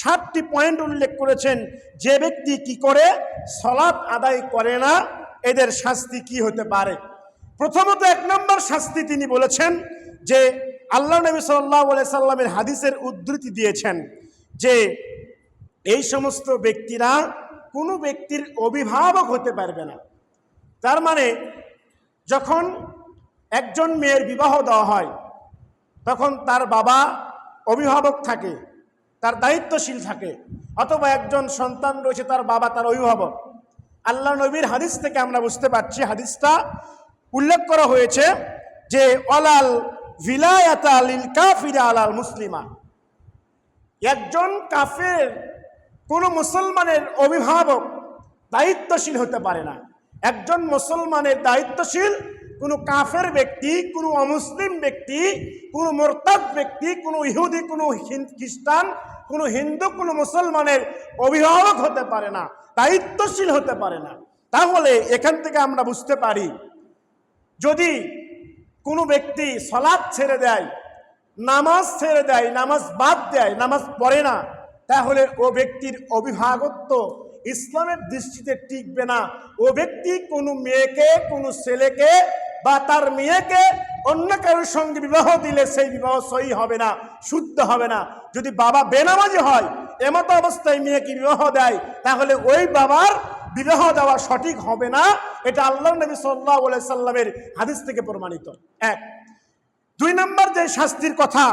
7টি point উল্লেখ করেছেন। যে ব্যক্তি কি করে সালাত আদায় করে না, এদের শাস্তি কি হতে পারে। প্রথমত 1 নম্বর শাস্তি তিনি বলেছেন যে আল্লাহ নবী সাল্লাল্লাহু আলাইহি সাল্লামের হাদিসের উদ্ধৃতি দিয়েছেন যে এই সমস্ত ব্যক্তিরা কোনো ব্যক্তির অভিভাবক হতে পারবে না। তার মানে যখন একজন মেয়ের বিবাহ দেওয়া হয় তখন তার বাবা অভিভাবক থাকে, তার দায়িত্বশীল থাকে, অথবা একজন সন্তান রয়েছে তার বাবা তার অভিভাবক। আল্লাহ নবীর হাদিস থেকে আমরা বুঝতে পারছি, হাদিসটা উল্লেখ করা হয়েছে যে ওয়ালাল ভিলায়াতা লিল কাফির আলাল মুসলিমা, একজন কাফের কোনো মুসলমানের অভিভাবক দায়িত্বশীল হতে পারে না। একজন মুসলমানের দায়িত্বশীল কোনো কাফের ব্যক্তি, কোনো অমুসলিম ব্যক্তি, কোনো মোরতাদ ব্যক্তি, কোনো ইহুদি, কোনো খ্রিস্টান, কোনো হিন্দু, কোনো মুসলমানের অভিভাবক হতে পারে না, দায়িত্বশীল হতে পারে না। তাহলে এখান থেকে আমরা বুঝতে পারি যদি কোনো ব্যক্তি সালাত ছেড়ে দেয়, নামাজ ছেড়ে দেয়, নামাজ বাদ দেয়, নামাজ পড়ে না, তাহলে ও ব্যক্তির অভিভাবকত্ব ইসলামের দৃষ্টিতে টিকবে না। ও ব্যক্তি কোনো মেয়েকে, কোনো ছেলেকে বা তার মেয়েকে অন্য কারোর সঙ্গে বিবাহ দিলে সেই বিবাহ সহি হবে না, শুদ্ধ হবে না। যদি বাবা বেনামাজি হয়, এমত অবস্থায় মেয়েকে বিবাহ দেয়, তাহলে ওই বাবার বিবাহ দেওয়া সঠিক হবে না। এটা আল্লাহ নবী সাল্লাল্লাহু আলাইহি সাল্লামের হাদিস থেকে প্রমাণিত। 1। 2 নম্বর যে শাস্তির কথা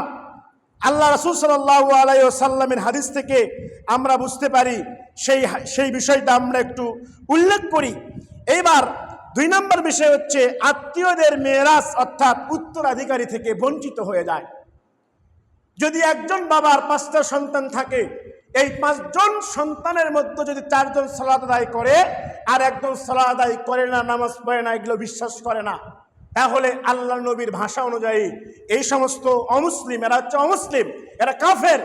আল্লাহ রাসূল সাল্লাল্লাহু আলাইহি ওয়াসাল্লামের হাদিস থেকে আমরা বুঝতে পারি, সেই বিষয়টা আমরা একটু উল্লেখ করি। এইবার 2 নম্বর বিষয় হচ্ছে আত্মীয়দের মিরাস অর্থাৎ উত্তরাধিকারী থেকে বঞ্চিত হয়ে যায়। যদি একজন বাবার 5টা সন্তান থাকে, এই 5 জন সন্তানের মধ্যে যদি 4 জন সালাত আদায় করে আর একজন সালাত আদায় করে না, নামাজ পড়ে না, এগুলো বিশ্বাস করে না, তাহলে আল্লাহ নবীর ভাষা অনুযায়ী এই সমস্ত অমুসলিম, এরা হচ্ছে অমুসলিম, এরা কাফের।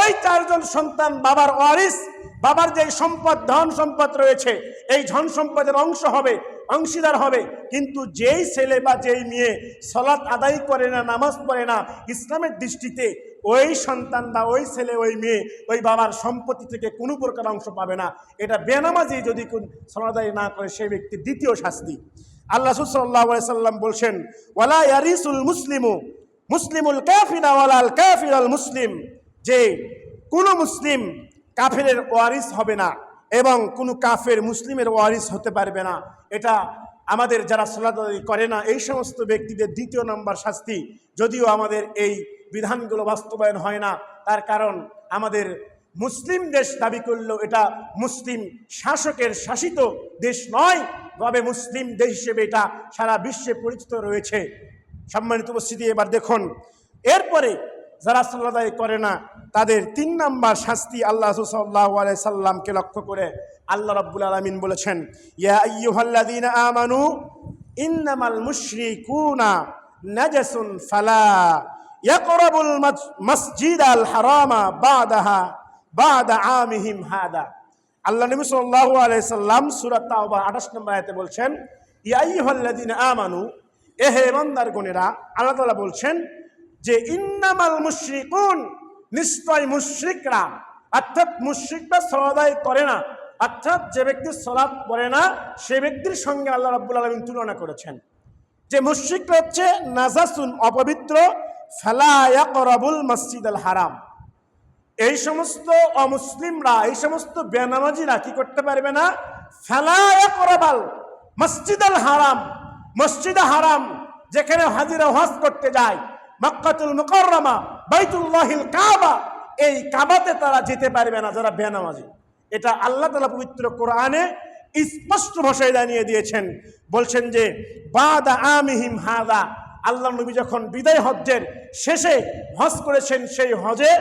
ওই 4 জন সন্তান বাবার ওয়ারিস, বাবার যে সম্পদ, ধন সম্পদ রয়েছে, এই ধন সম্পদের অংশ হবে, অংশীদার হবে। কিন্তু যেই ছেলে বা যেই মেয়ে সালাত আদায় করে না, নামাজ পড়ে না, ইসলামের দৃষ্টিতে ওই সন্তান বা ওই ছেলে, ওই মেয়ে ওই বাবার সম্পত্তি থেকে কোনো প্রকার অংশ পাবে না। এটা বেনামাজি যদি কোন সালাত আদায় না করে সেই ব্যক্তির দ্বিতীয় শাস্তি। আল্লাহ রাসূল সাল্লাল্লাহু আলাইহি সাল্লাম বলছেন ওয়ালা ইয়ারিসুল মুসলিমু মুসলিমুল কাফিরা ওয়ালাল কাফিরুল মুসলিম, যে কোনো মুসলিম কাফেরের ওয়ারিস হবে না এবং কোনো কাফের মুসলিমের ওয়ারিস হতে পারবে না। এটা আমাদের যারা সালাত আদায় করে না এই সমস্ত ব্যক্তিদের 2 নম্বর শাস্তি। যদিও আমাদের এই বিধানগুলো বাস্তবায়ন হয় না, তার কারণ আমাদের মুসলিম দেশ দাবি করলেও এটা মুসলিম শাসকের শাসিত দেশ নয়, তবে মুসলিম দেশ হিসেবে এটা সারা বিশ্বে পরিচিত রয়েছে। সম্মানিত উপস্থিতি, এবার দেখুন এরপরে যারা সালাত আদায় করে না তাদের 3 নম্বর শাস্তি আল্লাহ রাসূল সাল্লাল্লাহু আলাইহি সাল্লামকে লক্ষ্য করে আল্লাহ রাব্বুল আলামিন বলেছেন ইয়া আইয়ুহাল্লাযীনা আমানু ইন্নামাল মুশরিকুনা নাজাসুন ফালা ইয়াকরাবুল মাসজিদাল হারামা বাদা আমিহিম হাদা। আল্লাহ নবী সাল্লাল্লাহু আলাইহি সাল্লাম সূরা তাওবা 28 নম্বর আয়াতে বলছেন ইয়া আইয়ুহাল্লাযীনা আমানু, হে ইমানদারগণেরা, আল্লাহ তাআলা বলছেন যে ইন্নামাল মুশরিকুন, নিশ্চয় মুশরিকরা, অর্থাৎ মুশরিকরা সালাত আদায় করে না, অর্থাৎ যে ব্যক্তি সালাত পড়ে না সে ব্যক্তির সঙ্গে আল্লাহ রাব্বুল আলামিন তুলনা করেছেন যে মুশরিকরা হচ্ছে নাজাসুন, অপবিত্র, ফালা ইয়াকরাবুল মসজিদাল হারাম। এই সমস্ত অমুসলিমরা, এই সমস্ত বেনামাজিরা কি করতে পারবে না, ফালা ইয়াকরাবাল মসজিদাল হারাম, মসজিদে হারাম যেখানে হাজিরা হজ করতে যায়, মক্কাতুল মুকাররমা, বাইতুল্লাহিল কাবা, এই কাবাতে তারা যেতে পারবে না যারা বেনামাজি। এটা আল্লাহ তাআলা পবিত্র কোরআনে স্পষ্ট ভাষায় জানিয়ে দিয়েছেন। বলছেন যে বাদা আমিহিম হাদা, আল্লাহ নবী যখন বিদায় হজ্জের শেষে হজ করেছেন, সেই হজে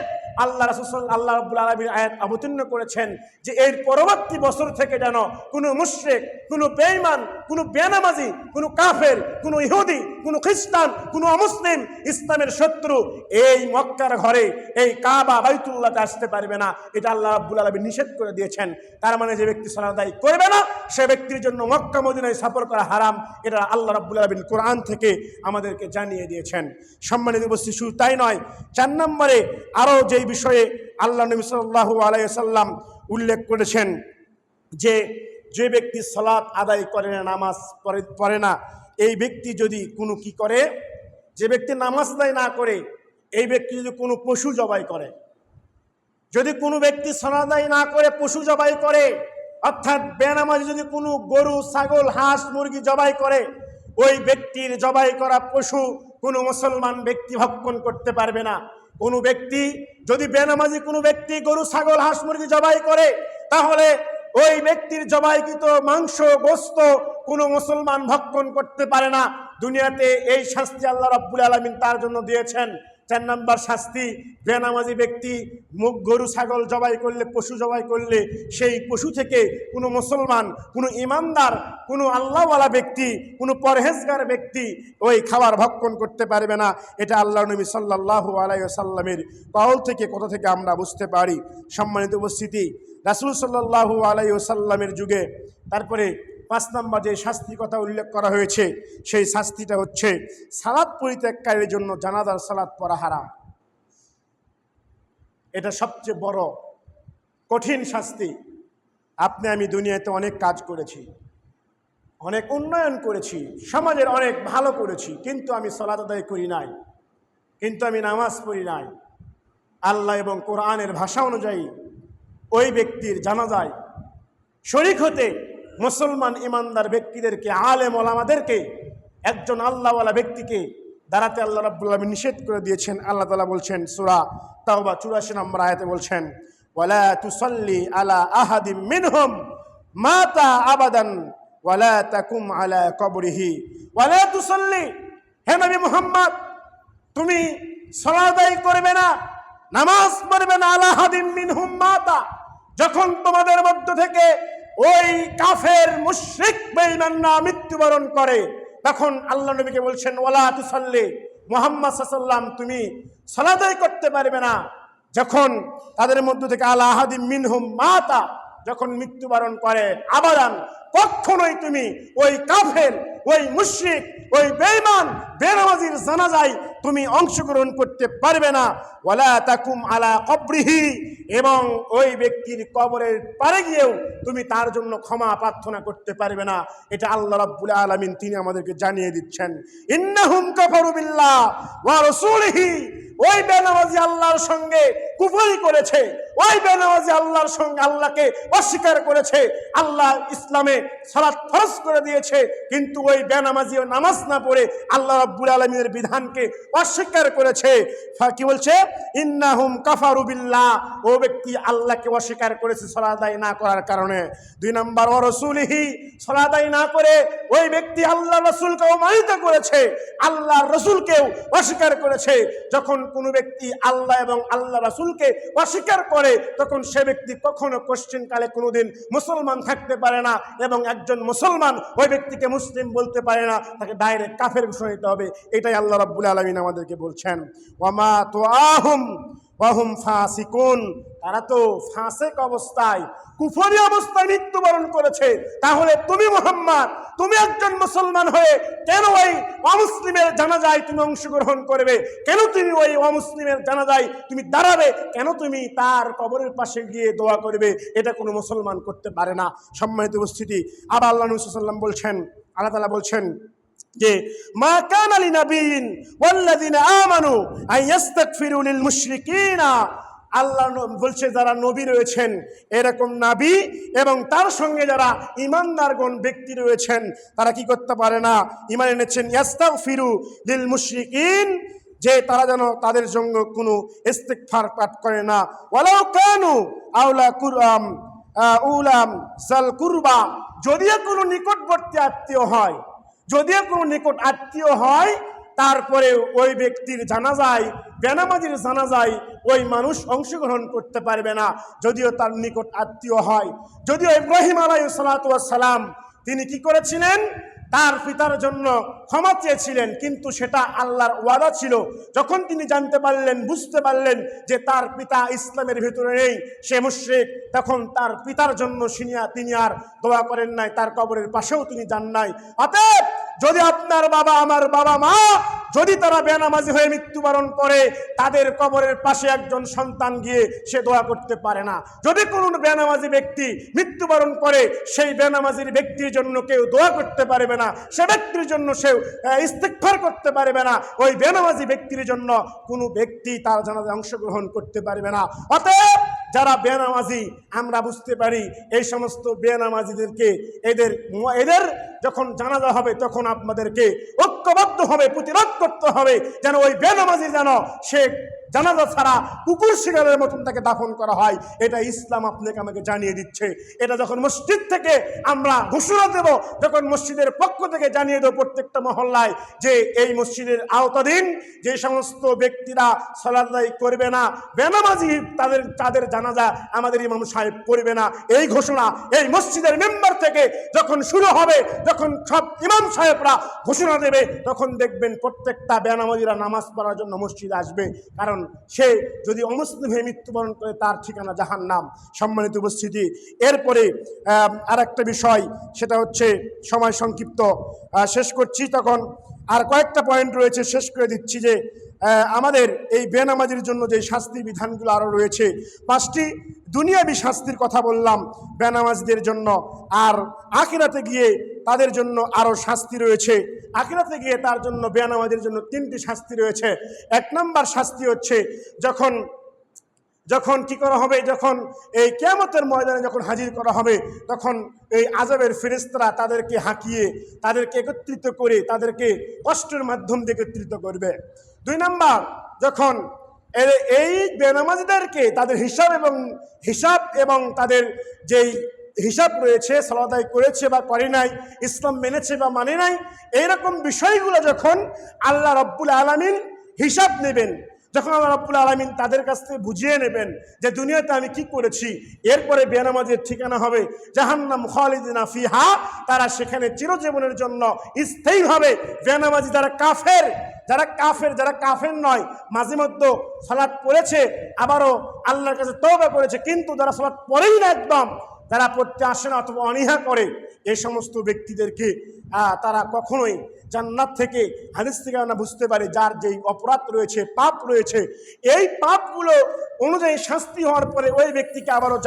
আল্লাহ রাসূল আল্লাহ রাব্বুল আলামিন আয়াত অবতীর্ণ করেছেন যে এর পরবর্তী বছর থেকে যেন কোনো মুশরিক, কোনো বেঈমান, কোনো বেনামাজি, কোনো কাফের, কোনো ইহুদি, কোনো খ্রিস্টান, কোনো অমুসলিম, ইসলামের শত্রু এই মক্কার ঘরে, এই কাবা বাইতুল্লাহতে আসতে পারবে না। এটা আল্লাহ রাব্বুল আলামিন নিষেধ করে দিয়েছেন। তার মানে যে ব্যক্তি সালাত আদায় করবে না সে ব্যক্তির জন্য মক্কা মদিনায় সফর করা হারাম। এটা আল্লাহ রাব্বুল আলামিন কোরআন থেকে আমাদেরকে জানিয়ে দিয়েছেন। সম্মানিত উপস্থিতি, শুধু তাই নয়, 4 নম্বরে আরও যে এই বিষয়ে আল্লাহ নবী সাল্লাল্লাহু আলাইহি ওয়াসাল্লাম উল্লেখ করেছেন যে যে ব্যক্তি সালাত আদায় করে না, নামাজ পড়ে না, এই ব্যক্তি যদি কোনো কি করে, যে ব্যক্তি নামাজ আদায় না করে, এই ব্যক্তি যদি কোনো পশু জবাই করে, যদি কোনো ব্যক্তি সালাত আদায় না করে পশু জবাই করে, অর্থাৎ বেনামাজি যদি কোনো গরু, ছাগল, হাঁস, মুরগি জবাই করে, ওই ব্যক্তির জবাই করা পশু কোনো মুসলমান ব্যক্তি ভক্ষণ করতে পারবে না। কোনো ব্যক্তি যদি বেনামাজি কোনো ব্যক্তি গরু, ছাগল, হাঁস, মুরগি জবাই করে, তাহলে ওই ব্যক্তির জবাইকৃত মাংস, গোশত কোনো মুসলমান ভক্ষণ করতে পারে না। দুনিয়াতে এই শাস্তি আল্লাহ রাব্বুল আলামিন তার জন্য দিয়েছেন। 4 নম্বর শাস্তি, বেনামাজি ব্যক্তি গরু, ছাগল জবাই করলে, পশু জবাই করলে, সেই পশু থেকে কোনো মুসলমান, কোনো ইমানদার, কোনো আল্লাহওয়ালা ব্যক্তি, কোনো পরহেজগার ব্যক্তি ওই খাবার ভক্ষণ করতে পারবে না। এটা আল্লাহ নবী সাল্লাল্লাহু আলাইহি ওয়াসাল্লামের কওল থেকে, কথা থেকে আমরা বুঝতে পারি। সম্মানিত উপস্থিতি, রাসূল সাল্লাল্লাহু আলাইহি ওয়াসাল্লামের যুগে তারপরে 5 নম্বর যে শাস্তির কথা উল্লেখ করা হয়েছে, সেই শাস্তিটা হচ্ছে সালাত পরিত্যাগকারীর জন্য জানাজার সালাত পড়া হারাম। এটা সবচেয়ে বড় কঠিন শাস্তি। আপনি আমি দুনিয়াতে অনেক কাজ করেছি, অনেক উন্নয়ন করেছি, সমাজের অনেক ভালো করেছি, কিন্তু আমি সালাত আদায় করি নাই, কিন্তু আমি নামাজ পড়ি নাই। আল্লাহ এবং কোরআনের ভাষা অনুযায়ী ওই ব্যক্তির জানাজায় শরীক হতে মুসলমান ইমানদার ব্যক্তিদেরকে, আলেম ওলামাদেরকে, একজন আল্লাহওয়ালা ব্যক্তিকে দাঁড়াতে আল্লাহ রাব্বুল আলামিন নিষেধ করে দিয়েছেন। আল্লাহ তাআলা বলছেন সূরা তাওবা 84 নম্বর আয়াতে বলছেন, ওয়ালা তুসাল্লি আলা আহাদিম মিনহুম মাতা আবাদান ওয়ালা তাকুম আলা কবরিহি ওয়ালা তুসাল্লি। হে নবী মুহাম্মদ, তুমি সালাত আদায় করবে না, নামাজ পড়বে না, আলা আহাদিম মিনহুম মাতা, যখন তোমাদের মধ্য থেকে ওই কাফের মুশরিক বেঈমানরা মৃত্যুবরণ করে, তখন আল্লাহ নবীকে বলছেন ওয়ালা তুসাল্লি, মুহাম্মদ সাল্লাল্লাহু আলাইহি ওয়াসাল্লাম তুমি সালাত আদায় করতে পারবে না যখন তাদের মধ্য থেকে আলা আহাদিম মিনহুম মাতা, যখন মৃত্যুবরণ করে, আবাদান, কখনোই তুমি ওই কাফের, ওই মুশরিক, ওই বেঈমান বেনামাজির জানাজায় তুমি অংশগ্রহণ করতে পারবে না। ওয়ালা তাকুম আলা কবরিহি, এবং ওই ব্যক্তির কবরের পারে গিয়েও তুমি তার জন্য ক্ষমা প্রার্থনা করতে পারবে না। এটা আল্লাহ রাব্বুল আলামিন তিনি আমাদেরকে জানিয়ে দিচ্ছেন। ইন্নাহুম কাফারু বিল্লাহ ওয়া রাসূলিহি, ওই বেনামাজি আল্লাহর সঙ্গে কুফরি করেছে, ওই বেনামাজি আল্লাহর সঙ্গে আল্লাহকে অস্বীকার করেছে। আল্লাহ ইসলামে সালাত ফরজ করে দিয়েছে, কিন্তু ওই বেনামাজি নামাজ না পড়ে আল্লাহ রাব্বুল আলামিনের বিধানকে অস্বীকার করেছে। কি বলছে? ইন্নাহুম কাফারু বিল্লাহ, ও ব্যক্তি আল্লাহকে অস্বীকার করেছে সালাত আদায় না করার কারণে। 2 নম্বর ওয়া রাসূলিহি, সালাত আদায় না করে ওই ব্যক্তি আল্লাহ রাসূলকে অমানিত করেছে, আল্লাহর রাসূলকেও অস্বীকার করেছে। যখন কোনো ব্যক্তি আল্লাহ এবং আল্লাহ রাসূলকে অস্বীকার করে, তখন সে ব্যক্তি কখনো কোশ্চিনকালে কোনোদিন মুসলমান থাকতে পারে না, এবং একজন মুসলমান ওই ব্যক্তিকে মুসলিম বলতে পারে না, তাকে ডাইরেক্ট কাফের ঘোষণা দিতে হবে। এটাই আল্লাহ রাব্বুল আলামিন আমাদেরকে বলছেন। ওয়ামা তুআহুম ওয়াহুম ফাসিকুন, তারা তো ফাসিক অবস্থায়, কুফরি অবস্থায় মৃত্যুবরণ করেছে। তাহলে তুমি মুহাম্মদ, তুমি একজন মুসলমান হয়ে কেন ওই অমুসলিমের জানাজায় তুমি অংশগ্রহণ করবে? কেন তুমি ওই অমুসলিমের জানাজায় তুমি দাঁড়াবে? কেন তুমি তার কবরের পাশে গিয়ে দোয়া করবে? এটা কোনো মুসলমান করতে পারে না। সম্মানিত উপস্থিতি, আবার আল্লাহ নবী সাল্লাল্লাহু আলাইহি ওয়াসাল্লাম বলছেন, আল্লাহ তাআলা বলছেন যে মা কানা লিনাবিয়িন ওয়াল্লাযিনা আমানু আইয়াস্তাগফিরু লিল মুশরিকিনা, আল্লাহ বলছে যারা নবী রয়েছেন, এরকম নবী এবং তার সঙ্গে যারা ইমানদারগণ ব্যক্তি রয়েছেন, তারা কি করতে পারে না? ঈমান এনেছেন, ইস্তাগফিরু লিল মুশরিকিন, যে তারা যেন তাদের জন্য কোনো ইস্তিগফার পাঠ করে না। ওয়ালাউ কানু আওলা কুরআম উলাম সাল কুরবা, যদিও কোনো নিকটবর্তী আত্মীয় হয়, যদিও কোনো নিকট আত্মীয় হয়, তারপরে ওই ব্যক্তির জানাজায়, বেনামাজির জানাজায় ওই মানুষ অংশগ্রহণ করতে পারবে না, যদিও তার নিকট আত্মীয় হয়। যদিও ইব্রাহিম আলাইহিস সালাতু ওয়াস সালাম তিনি কি করেছিলেন? তার পিতার জন্য ক্ষমা চেয়েছিলেন, কিন্তু সেটা আল্লাহর ওয়াদা ছিল। যখন তিনি জানতে পারলেন, বুঝতে পারলেন যে তার পিতা ইসলামের ভিতরে নেই, সে মুশরিক, তখন তার পিতার জন্য তিনি আর দোয়া করেন নাই, তার কবরের পাশেও তিনি যান নাই। অতএব যদি আপনার বাবা, আমার বাবা মা যদি তারা বেনামাজি হয়ে মৃত্যুবরণ করে, তাদের কবরের পাশে একজন সন্তান গিয়ে সে দোয়া করতে পারে না। যদি কোনো বেনামাজি ব্যক্তি মৃত্যুবরণ করে, সেই বেনামাজির ব্যক্তির জন্য কেউ দোয়া করতে পারবে না, সে ব্যক্তির জন্য সে ইস্তিগফার করতে পারবে না, ওই বেনামাজি ব্যক্তির জন্য কোনো ব্যক্তি তার জানাজায় অংশগ্রহণ করতে পারবে না। অতএব যারা বেনামাজি, আমরা বুঝতে পারি এই সমস্ত বেনামাজিদেরকে এদের যখন জানাজা হবে তখন আপনাদেরকে ঐক্যবদ্ধভাবে প্রতিরোধ করতে হবে, যেন ওই বেনামাজি যেন সে জানাজা ছাড়া কুকুর শিকারের মতন তাকে দাফন করা হয়। এটা ইসলাম আপনাকে আমাকে জানিয়ে দিচ্ছে। এটা যখন মসজিদ থেকে আমরা ঘোষণা দেব, যখন মসজিদের পক্ষ থেকে জানিয়ে দেব প্রত্যেকটা মহল্লায় যে এই মসজিদের আওতাধীন যে সমস্ত ব্যক্তিরা সালাত আদায় করবে না, বেনামাজি তাদের জানাজা আমাদের ইমাম সাহেব করবে না, এই ঘোষণা এই মসজিদের মেম্বার থেকে যখন শুরু হবে, যখন সব ইমাম সাহেবরা ঘোষণা দেবে, তখন দেখবেন প্রত্যেকটা বেনামাজিরা নামাজ পড়ার জন্য মসজিদে আসবে। কারণ সে যদি অমুসলিম হয়ে মৃত্যুবরণ করে তার ঠিকানা জাহান্নাম। সম্মানিত উপস্থিতি, এরপরে আর একটা বিষয়, সেটা হচ্ছে সময় সংক্ষিপ্ত, শেষ করছি। তখন আর কয়েকটা পয়েন্ট রয়েছে, শেষ করে দিচ্ছি যে আমাদের এই বেনামাজির জন্য যে শাস্তি বিধানগুলো আরও রয়েছে, 5টি দুনিয়াবি শাস্তির কথা বললাম বেনামাজিদের জন্য। আর আখিরাতে গিয়ে তাদের জন্য আরও শাস্তি রয়েছে। আখিরাতে গিয়ে তার জন্য বেনামাজির জন্য 3টি শাস্তি রয়েছে। 1 নম্বর শাস্তি হচ্ছে যখন কি করা হবে, যখন এই কিয়ামতের ময়দানে যখন হাজির করা হবে, তখন এই আযাবের ফেরেশতারা তাদেরকে হাঁকিয়ে, তাদেরকে একত্রিত করে, তাদেরকে কষ্টের মাধ্যম দিয়ে একত্রিত করবে। 2 নম্বর, যখন এই বেনামাজিদেরকে তাদের হিসাব এবং তাদের যেই হিসাব রয়েছে, সালাত আদায় করেছে বা করে নাই, ইসলাম মেনেছে বা মানে নাই, এইরকম বিষয়গুলো যখন আল্লাহ রাব্বুল আলামিন হিসাব নেবেন, যখন আল্লাহ রাব্বুল আলামিন তাদের কাছ থেকে বুঝিয়ে নেবেন যে দুনিয়াতে আমি কি করেছি, এরপরে বেনামাজের ঠিকানা হবে জাহান্নাম খালিদিনা ফিহা, তারা সেখানে চিরজীবনের জন্য স্থায়ী হবে। বেনামাজি যারা কাফের নয়, মাঝে মধ্যে সালাত পড়েছে, আবারও আল্লাহর কাছে তওবা করেছে, কিন্তু যারা সালাত পড়েই না, একদম যারা পড়তে আসে না অথবা অনীহা করে, এই সমস্ত ব্যক্তিদেরকে তারা কখনোই জান্নাত থেকে, হাদিস থেকে আমরা বুঝতে পারি, যার যেই অপরাধ রয়েছে, পাপ রয়েছে, এই পাপগুলো অনুযায়ী শাস্তি হওয়ার পরে ওই ব্যক্তিকে আবারও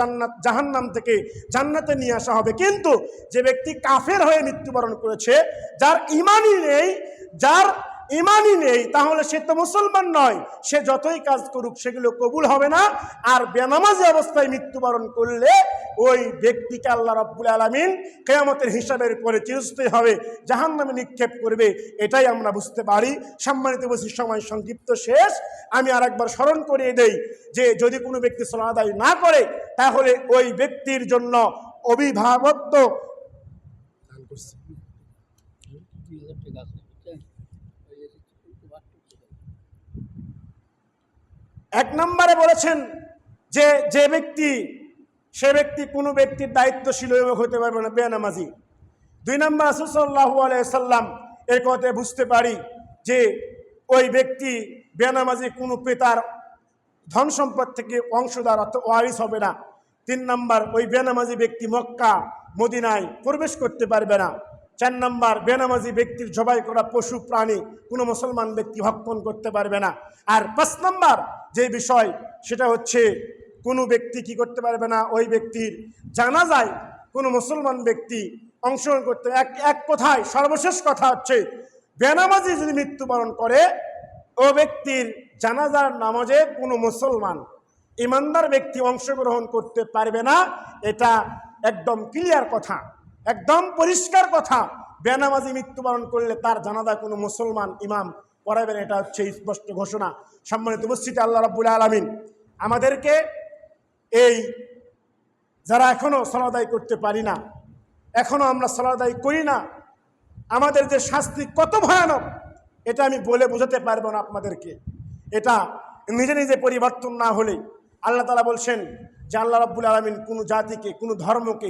জাহান্নাম থেকে জান্নাতে নিয়ে আসা হবে। কিন্তু যে ব্যক্তি কাফের হয়ে মৃত্যুবরণ করেছে, যার ইমানই নেই, তাহলে সে তো মুসলমান নয়, সে যতই কাজ করুক সেগুলো কবুল হবে না। আর বেনামাজি অবস্থায় মৃত্যুবরণ করলে ওই ব্যক্তিকে আল্লাহ রাব্বুল আলামিন কিয়ামতের হিসাবের পরে চিরস্থায়ী হবে জাহান্নামে নিক্ষেপ করবে। এটাই আমরা বুঝতে পারি। সম্মানিত উপস্থিতি, সময় সংক্ষিপ্ত, শেষ। আমি আরেকবার স্মরণ করিয়ে দেই যে যদি কোনো ব্যক্তি সালাত আদায় না করে, তাহলে ওই ব্যক্তির জন্য অভিভাবকত্ব 1 নম্বরে বলেছেন যে ব্যক্তি, সে ব্যক্তি কোনো ব্যক্তির দায়িত্বশীল হতে পারবে না, বেনামাজি। 2 নম্বর, রাসূল সাল্লাল্লাহু আলাইহি ওয়াসাল্লাম এর কথা বুঝতে পারি যে ওই ব্যক্তি বেনামাজি কোনো পিতার ধন সম্পদ থেকে অংশদার অর্থাৎ ওয়ারিস হবে না। 3 নম্বর, ওই বেনামাজি ব্যক্তি মক্কা মদিনায় প্রবেশ করতে পারবে না। 4 নম্বর, বেনামাজি ব্যক্তির জবাই করা পশু প্রাণী কোনো মুসলমান ব্যক্তি ভক্ষণ করতে পারবে না। আর 5 নম্বর যে বিষয়, সেটা হচ্ছে কোনো ব্যক্তি কি করতে পারবে না, ওই ব্যক্তির জানাজায় কোনো মুসলমান ব্যক্তি অংশগ্রহণ করতে। এক কথায় সর্বশেষ কথা হচ্ছে, বেনামাজি যদি মৃত্যুবরণ করে, ও ব্যক্তির জানাজার নামাজে কোনো মুসলমান ইমানদার ব্যক্তি অংশগ্রহণ করতে পারবে না। এটা একদম ক্লিয়ার কথা, একদম পরিষ্কার কথা। বেনামাজি মৃত্যুবরণ করলে তার জানাজায় কোনো মুসলমান ইমাম পড়াবেন, এটা হচ্ছে স্পষ্ট ঘোষণা। সম্মানিত উপস্থিতি, আল্লাহ রাব্বুল আলামিন আমাদেরকে এই যারা এখনো সালাত আদায় করতে পারি না, এখনো আমরা সালাত আদায় করি না, আমাদের যে শাস্তি কত ভয়ানক, এটা আমি বলে বোঝাতে পারবো না আপনাদেরকে। এটা নিজে নিজে পরিবর্তন না হলে, আল্লাহ তাআলা বলছেন যে আল্লাহ রাব্বুল আলামিন কোনো জাতিকে, কোনো ধর্মকে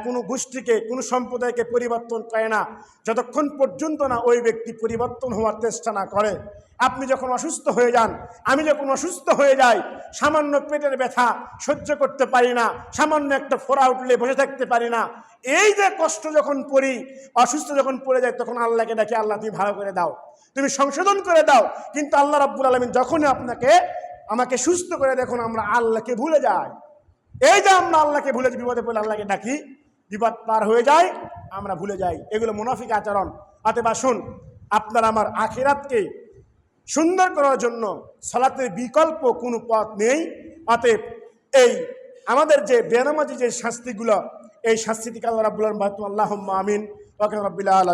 কোনো গোষ্ঠীকে, কোনো সম্প্রদায়কে পরিবর্তন করে না যতক্ষণ পর্যন্ত না ওই ব্যক্তি পরিবর্তন হওয়ার চেষ্টা না করে। আপনি যখন অসুস্থ হয়ে যান, আমি যখন অসুস্থ হয়ে যাই, সামান্য পেটের ব্যথা সহ্য করতে পারি না, সামান্য একটা ফোড়া উঠলে বসে থাকতে পারি না, এই যে কষ্ট যখন পড়ি, অসুস্থ যখন পড়ে যায়, তখন আল্লাহকে ডাকি, আল্লাহ তুমি ভালো করে দাও, তুমি সংশোধন করে দাও। কিন্তু আল্লাহ রাব্বুল আলামিন যখনই আমাকে সুস্থ করে, দেখুন আমরা আল্লাহকে ভুলে যাই। এই যে আমরা আল্লাহকে ভুলে বিপদে পড়লে আল্লাহকে ডাকি, বিপদ পার হয়ে যায়, আমরা ভুলে যাই। এগুলো মুনাফিক আচরণ। অতএব আসুন, আপনার আমার আখিরাতকে সুন্দর করার জন্য সালাতের বিকল্প কোনো পথ নেই। অতএব এই আমাদের যে বেনামাজি যে শাস্তিগুলো, এই শাস্তি থেকে আল্লাহ রাব্বুল আলামিন, আল্লাহুম্মা আমিন ওয়া কানা রাব্বিল আলামিন।